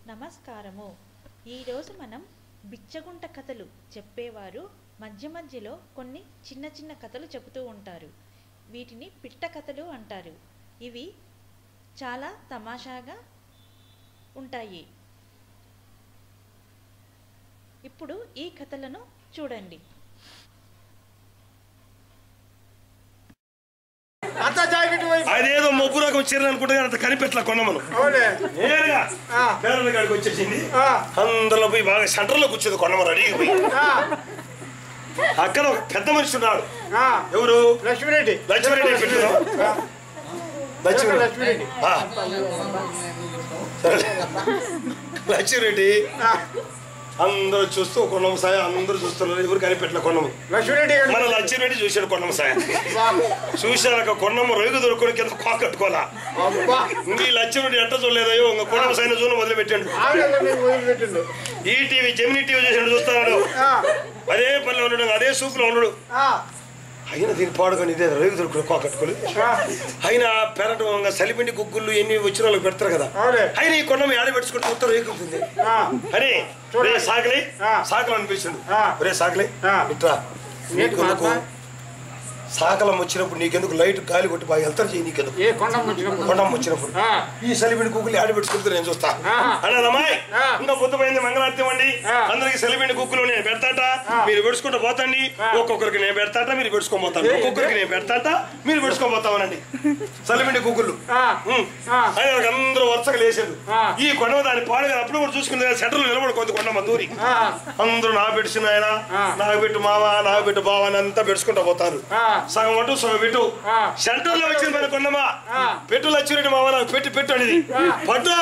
నమస్కారము. ఈరోజు మనం బిచ్చగుంట కథలు చెప్పేవారు మధ్య మధ్యలో కొన్ని చిన్న చిన్న కథలు చెబుతూ ఉంటారు. వీటిని పిట్ట కథలు అంటారు. ఇవి చాలా తమాషాగా ఉంటాయి. ఇప్పుడు ఈ కథలను చూడండి. అదేదో మొగ్గు రకం చీర అనుకుంటే అంత కనిపెట్టలా కొన్నమను నేరుగా పేర్ల కాడికి వచ్చేసింది. అందరిలో పోయి బాగా సెంటర్లో కూర్చోదు కొన్నమను అడిగి పోయి. అక్కడ ఒక పెద్ద మనిషి ఉన్నాడు. ఎవరు? లక్ష్మిరెడ్డి. లక్ష్మిరెడ్డి లక్ష్మిరెడ్డి అందరూ చూస్తూ కొన్నమ సాయ అందరూ చూస్తున్నారు. ఎవరు కనిపెట్టలే కొన్నము. మన లక్ష్మిరెడ్డి చూశాడు కొన్నమ సాయ. చూశాక కొన్నమ్మ రొయ్య దొరుకుని కింద కాకట్టుకోవాలా. ఈ లక్ష్మిరెడ్డి ఎట్ట చూడలేదో ఇంకా కొన్నమ సాయన చూడ మొదలుపెట్టాడు. ఈ టీవీ జమినీ టీవీ చూసాడు చూస్తున్నాడు. అదే పనిలో ఉన్నాడు, అదే సూపులో ఉన్నాడు. అయినా దీని పాడుకొని ఇదే రొయ్య దొరుకుని కాకట్టుకోలేదు. అయినా పెరటంగా సలిపిండి గుగ్గుళ్ళు ఎన్ని వచ్చిన వాళ్ళకి పెడతారు కదా. అయినా ఈ కొండమ ఆడ పెట్టుకుంటే ఉత్తరం ఏకుంటుంది అని సాకలి సాకలు అనిపిస్తుంది. ఒరే సాకలి ఇట్రా, నీకెందుకు సాకలం వచ్చినప్పుడు నీకెందుకు లైట్ గాలి కొట్టి బాగా వెళ్తారు చేయి. నీకెందుకు కొండం వచ్చినప్పుడు ఈ సలిపిండి కుక్కులు ఆడ పెట్టుకుంటే నేను చూస్తా అన్నదమ్మాయి. ఇంకా పొద్దుపోయింది మంగళారతి అండి. అందరికి సలిపిండి కుక్కులు నేను పెడతాట, మీరు పెడుచుకుంటూ పోతండి. ఒక్కొక్కరికి నేను పెడతాట, మీరు పెడుచుకోబోతాను. ఒక్కొక్కరికి నేను పెడతాట, మీరు పెడుచుకోబోతామనండి సలిపిండి కుక్కులు. అందరూ వరుసగా లేచారు. ఈ కొండ దాని పాడుగా అప్పుడు కూడా చూసుకునే సెంటర్లో నిలబడుకోవద్దు. కొండమ్మ దూరి అందరూ నా పెడుచున్న ఆయన, నాకు పెట్టు మావ, నాకు పెట్టు బావ అని అంతా పెడుచుకుంటూ పోతారు. సగం అంటూ సగం పెట్టు. సెంటర్ లో వచ్చింది మన కొండమ్మ. పెట్టు లక్ష్మిరెడ్డి మావ నాకు పెట్టి పెట్టు అనేది. పట్టు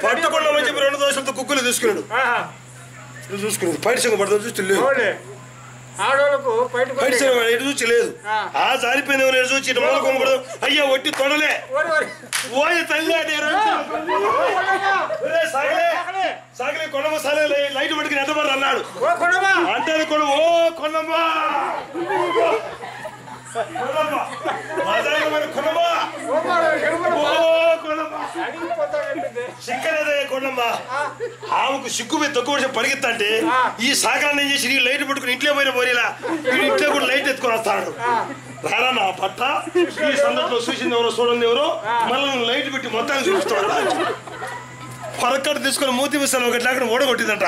పట్టుకుండా వచ్చి 2 దోశలతో కుక్కులు తీసుకున్నాడు. చూసుకునేది పైట సింగ పడతా చూస్తే లేదు. ఎటు చూచి లేదు. ఆ జారిపోయింది ఎవరు చూచి ఇటు మూల కొనకూడదు. అయ్యా ఒట్టి తొడలే ఓయ తల్లి సాగలే కొండమ్మ సాలే లైట్ పట్టుకుని ఎంతమంది అన్నాడు అంటే ఓ కొండమ్మ సిక్కలేదే కొండమ్మ. ఆమెకు సిగ్గు మీద తక్కువ పరిగెత్తా అంటే ఈ సాగరాన్ని ఏం చేసి లైట్ పట్టుకుని ఇంట్లో పోయిన పోయిలా ఇంట్లో కూడా లైట్ ఎత్తుకొని వస్తాడు. రారా నా పట్ట ఈ సందర్భంలో చూసింది ఎవరో చూడండి ఎవరో మళ్ళీ లైట్ పెట్టి మొత్తాన్ని చూపిస్తాడు. పొరక్కట్టు తీసుకొని మూతి విసాలు ఒకటి ఓడగొట్టిందంట.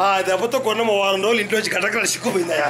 ఆ దెబ్బతో కొన్నమ్మ 1 వారం రోజులు ఇంట్లో వచ్చి గడగడ సిక్కుపోయిందయా.